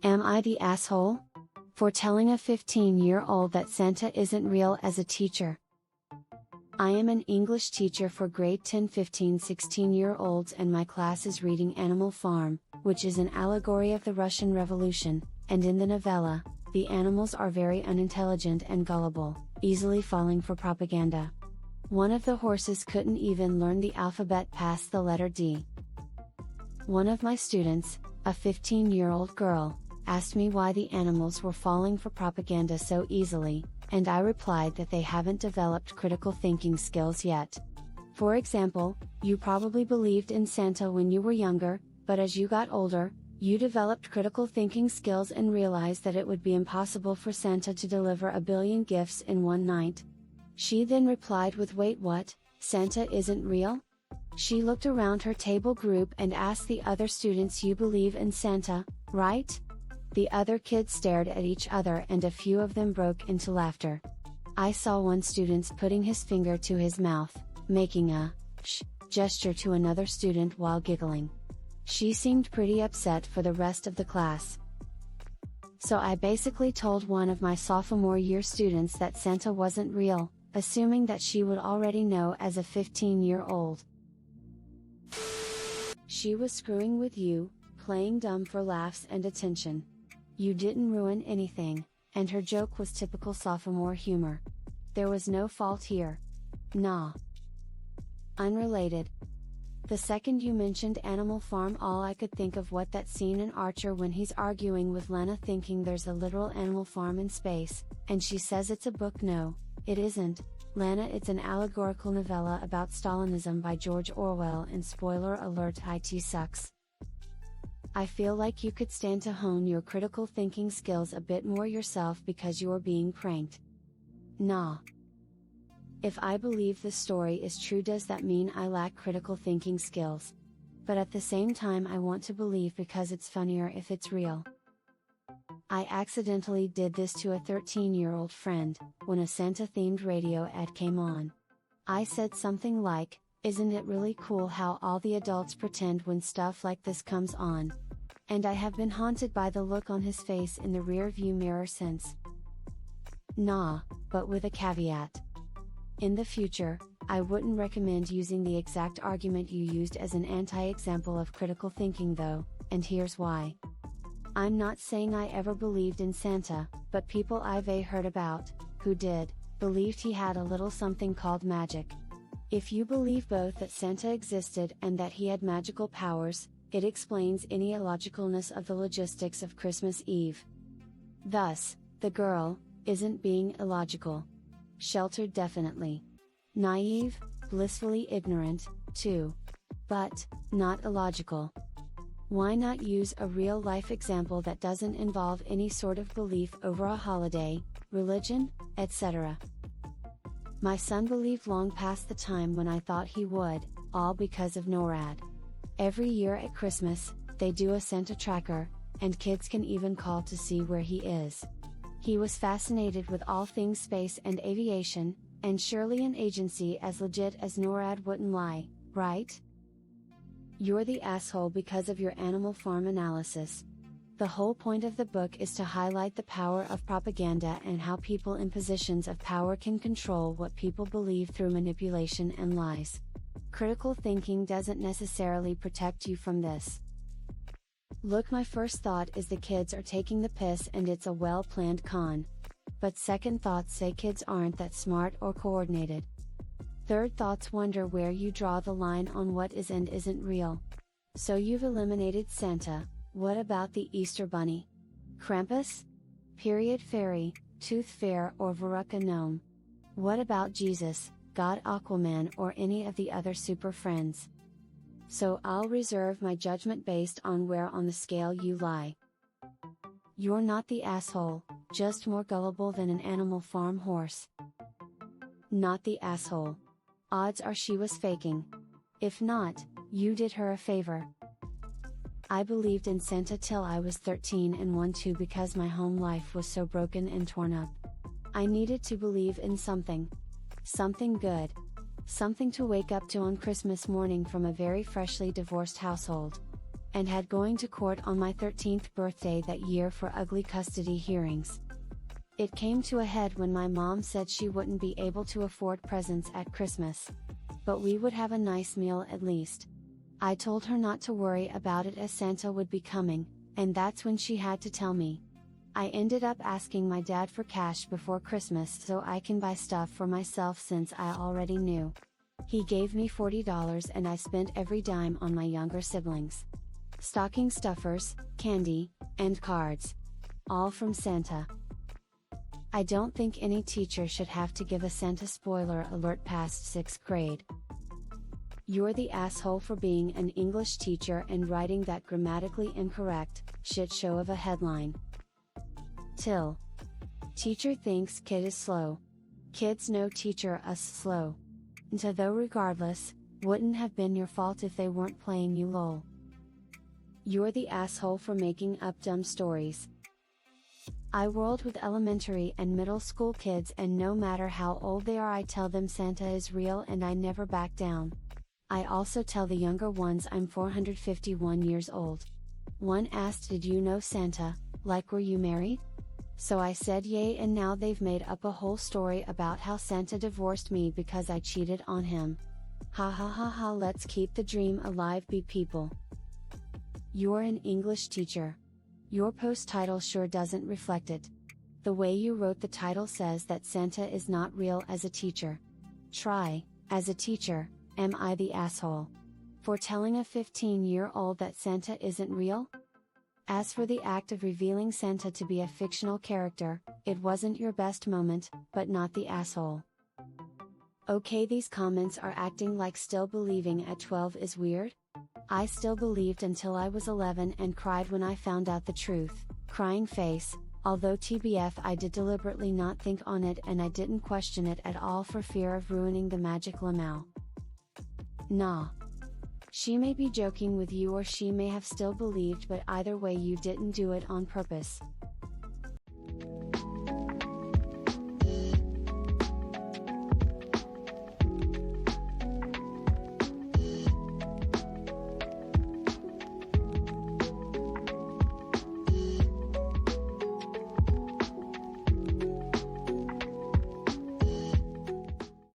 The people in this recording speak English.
Am I the asshole? For telling a 15-year-old that Santa isn't real as a teacher. I am an English teacher for grade 10, 15, 16-year-olds, and my class is reading Animal Farm, which is an allegory of the Russian Revolution, and in the novella, the animals are very unintelligent and gullible, easily falling for propaganda. One of the horses couldn't even learn the alphabet past the letter D. One of my students, a 15-year-old girl, asked me why the animals were falling for propaganda so easily, and I replied that they haven't developed critical thinking skills yet. For example, you probably believed in Santa when you were younger, but as you got older, you developed critical thinking skills and realized that it would be impossible for Santa to deliver a billion gifts in one night. She then replied with, "Wait, what? Santa isn't real?" She looked around her table group and asked the other students, "You believe in Santa, right?" The other kids stared at each other and a few of them broke into laughter. I saw one student putting his finger to his mouth, making a shh gesture to another student while giggling. She seemed pretty upset for the rest of the class. So I basically told one of my sophomore year students that Santa wasn't real, assuming that she would already know as a 15-year-old. She was screwing with you, playing dumb for laughs and attention. You didn't ruin anything, and her joke was typical sophomore humor. There was no fault here. Nah. Unrelated. The second you mentioned Animal Farm, all I could think of what that scene in Archer when he's arguing with Lena, thinking there's a literal animal farm in space, and she says it's a book. No, it isn't, Lena, it's an allegorical novella about Stalinism by George Orwell, and spoiler alert, IT sucks. I feel like you could stand to hone your critical thinking skills a bit more yourself because you're being pranked. Nah. If I believe the story is true, does that mean I lack critical thinking skills? But at the same time, I want to believe because it's funnier if it's real. I accidentally did this to a 13-year-old friend, when a Santa-themed radio ad came on. I said something like, "Isn't it really cool how all the adults pretend when stuff like this comes on?" And I have been haunted by the look on his face in the rear view mirror since. Nah, but with a caveat. In the future, I wouldn't recommend using the exact argument you used as an anti-example of critical thinking though, and here's why. I'm not saying I ever believed in Santa, but people I've heard about, who did, believed he had a little something called magic. If you believe both that Santa existed and that he had magical powers, it explains any illogicalness of the logistics of Christmas Eve. Thus, the girl isn't being illogical. Sheltered, definitely. Naive, blissfully ignorant, too. But, not illogical. Why not use a real-life example that doesn't involve any sort of belief over a holiday, religion, etc.? My son believed long past the time when I thought he would, all because of NORAD. Every year at Christmas, they do a Santa tracker, and kids can even call to see where he is. He was fascinated with all things space and aviation, and surely an agency as legit as NORAD wouldn't lie, right? You're the asshole because of your Animal Farm analysis. The whole point of the book is to highlight the power of propaganda and how people in positions of power can control what people believe through manipulation and lies. Critical thinking doesn't necessarily protect you from this. Look, my first thought is the kids are taking the piss and it's a well-planned con. But second thoughts say kids aren't that smart or coordinated. Third thoughts wonder where you draw the line on what is and isn't real. So you've eliminated Santa. What about the Easter Bunny? Krampus? Period Fairy, Tooth Fairy, or Veruca Gnome? What about Jesus, God, Aquaman, or any of the other super friends? So I'll reserve my judgment based on where on the scale you lie. You're not the asshole, just more gullible than an Animal Farm horse. Not the asshole. Odds are she was faking. If not, you did her a favor. I believed in Santa till I was 13 and 1 too because my home life was so broken and torn up. I needed to believe in something. Something good. Something to wake up to on Christmas morning from a very freshly divorced household. and had going to court on my 13th birthday that year for ugly custody hearings. It came to a head when my mom said she wouldn't be able to afford presents at Christmas. But we would have a nice meal at least. I told her not to worry about it as Santa would be coming, and that's when she had to tell me. I ended up asking my dad for cash before Christmas so I can buy stuff for myself since I already knew. He gave me $40 and I spent every dime on my younger siblings. Stocking stuffers, candy, and cards. All from Santa. I don't think any teacher should have to give a Santa spoiler alert past 6th grade. You're the asshole for being an English teacher and writing that grammatically incorrect shit show of a headline. Till. Teacher thinks kid is slow. Kids know teacher us slow. Nta though regardless, wouldn't have been your fault if they weren't playing you lol. You're the asshole for making up dumb stories. I whirled with elementary and middle school kids and no matter how old they are I tell them Santa is real and I never back down. I also tell the younger ones I'm 451 years old. One asked, did you know Santa, like were you married? So I said yay, and now they've made up a whole story about how Santa divorced me because I cheated on him. Ha ha ha ha, let's keep the dream alive, be people. You're an English teacher. Your post title sure doesn't reflect it. The way you wrote the title says that Santa is not real as a teacher. Try, as a teacher, am I the asshole? For telling a 15-year-old that Santa isn't real? As for the act of revealing Santa to be a fictional character, it wasn't your best moment, but not the asshole. Okay, these comments are acting like still believing at 12 is weird? I still believed until I was 11 and cried when I found out the truth, crying face, although TBF I did deliberately not think on it and I didn't question it at all for fear of ruining the magic lamau. Nah. She may be joking with you or she may have still believed, but either way you didn't do it on purpose.